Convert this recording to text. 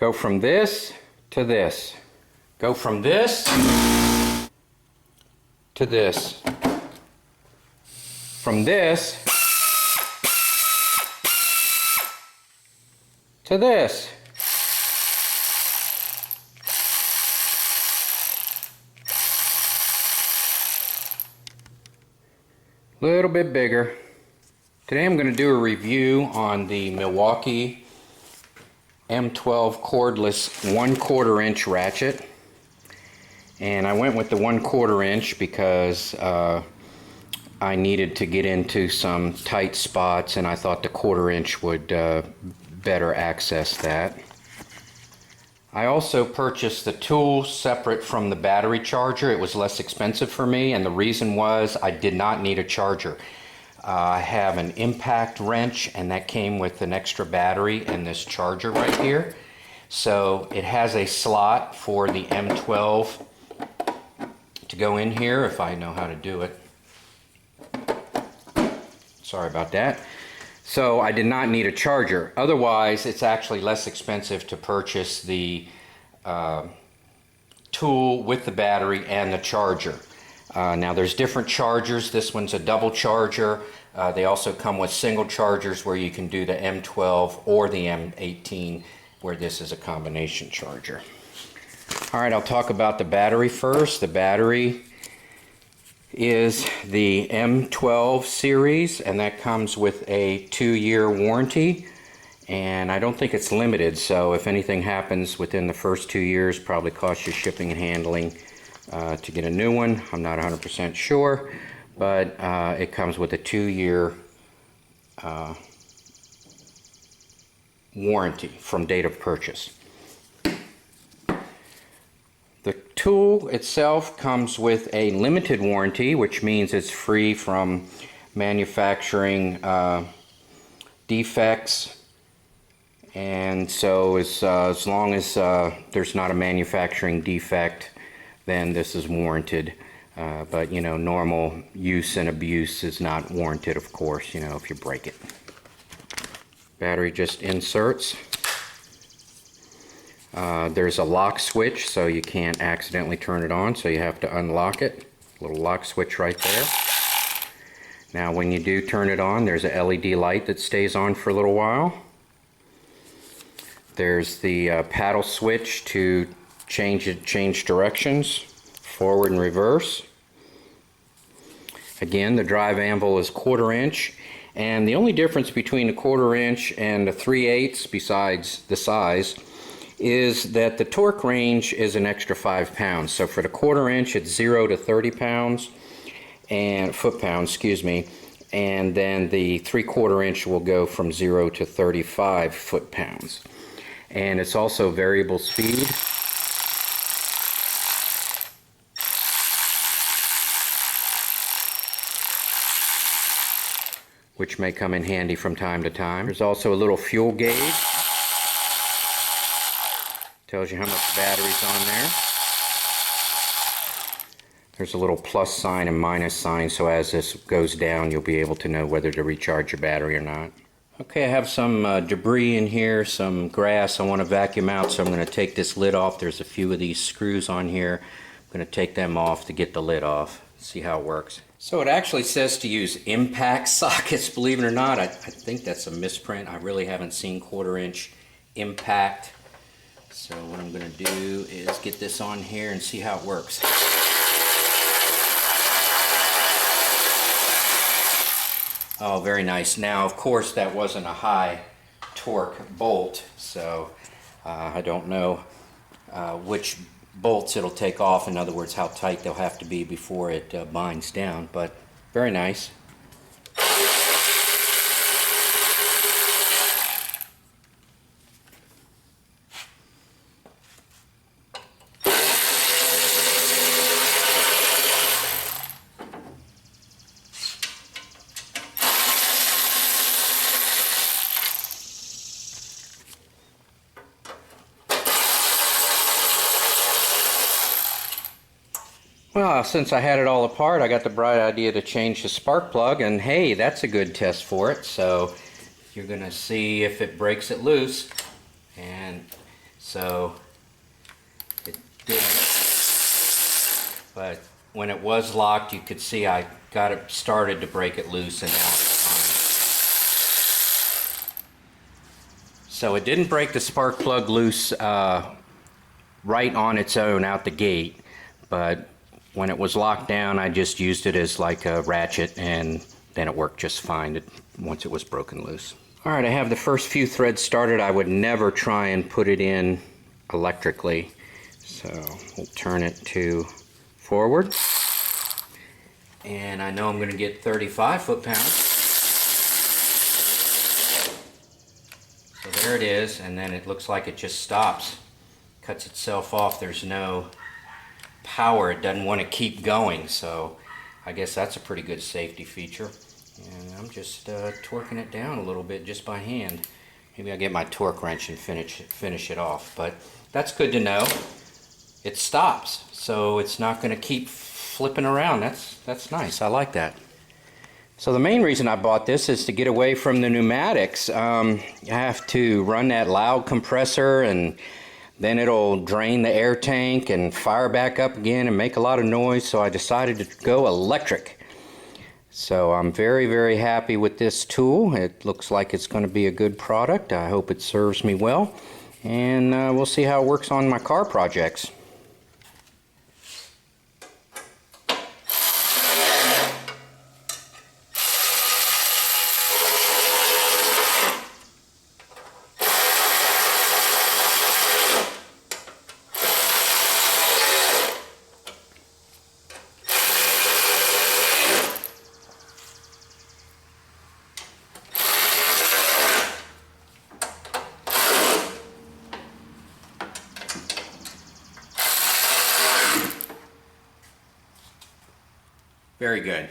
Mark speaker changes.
Speaker 1: Go from this to this. Go from this to this. From this to this. A little bit bigger. Today I'm going to do a review on the Milwaukee M12 cordless 1/4 inch ratchet. And I went with the 1/4 inch because I needed to get into some tight spots, and I thought the 1/4 inch would better access that. I also purchased the tool separate from the battery charger. It was less expensive for me, and the reason was I did not need a charger. I have an impact wrench, and that came with an extra battery and this charger right here. So it has a slot for the M12 to go in here if I know how to do it. Sorry about that. So I did not need a charger. Otherwise, it's actually less expensive to purchase the tool with the battery and the charger. Now there's different chargers. This one's a double charger. They also come with single chargers where you can do the M12 or the M18, where this is a combination charger. Alright, I'll talk about the battery first. The battery is the M12 series, and that comes with a 2-year warranty, and I don't think it's limited, so if anything happens within the first 2 years, probably costs you shipping and handling to get a new one. I'm not 100% sure, but it comes with a 2-year warranty from date of purchase. The tool itself comes with a limited warranty, which means it's free from manufacturing defects, and so as long as there's not a manufacturing defect, then this is warranted. But you know, normal use and abuse is not warranted, of course, you know, if you break it. Battery just inserts. There's a lock switch, so you can't accidentally turn it on, so you have to unlock it. Little lock switch right there. Now when you do turn it on, there's a LED light that stays on for a little while. There's the paddle switch to change directions, forward and reverse. Again, the drive anvil is 1/4 inch, and the only difference between a 1/4 inch and a 3/8, besides the size, is that the torque range is an extra 5 pounds. So for the 1/4 inch, it's 0 to 30 pounds, and foot-pounds, excuse me, and then the 3/4 inch will go from 0 to 35 foot-pounds. And it's also variable speed. Which may come in handy from time to time. There's also a little fuel gauge. Tells you how much battery's on there. There's a little plus sign and minus sign, so as this goes down, you'll be able to know whether to recharge your battery or not. Okay, I have some debris in here, some grass I want to vacuum out, so I'm going to take this lid off. There's a few of these screws on here. I'm going to take them off to get the lid off. See how it works. So it actually says to use impact sockets, believe it or not. I think that's a misprint. I really haven't seen 1/4 inch impact. So what I'm going to do is get this on here and see how it works. Oh, very nice. Now, of course, that wasn't a high torque bolt, so I don't know which bolts it'll take off. In other words, how tight they'll have to be before it binds down, but very nice. Well, since I had it all apart, I got the bright idea to change the spark plug, and hey, that's a good test for it. So you're going to see if it breaks it loose. And so it didn't. But when it was locked, you could see I got it started to break it loose, and now it's fine. So it didn't break the spark plug loose right on its own out the gate, but when it was locked down, I just used it as like a ratchet, and then it worked just fine once it was broken loose. All right, I have the first few threads started. I would never try and put it in electrically, so we'll turn it to forward, and I know I'm going to get 35 foot-pounds. So there it is, and then it looks like it just stops, cuts itself off. There's no power. It doesn't want to keep going, so I guess that's a pretty good safety feature. And I'm just torquing it down a little bit just by hand. Maybe I'll get my torque wrench and finish it off, but that's good to know. It stops, so it's not going to keep flipping around. That's nice. I like that. So the main reason I bought this is to get away from the pneumatics. You have to run that loud compressor, and then it'll drain the air tank and fire back up again and make a lot of noise, so I decided to go electric. So I'm very, very happy with this tool. It looks like it's going to be a good product. I hope it serves me well, and we'll see how it works on my car projects. Very good.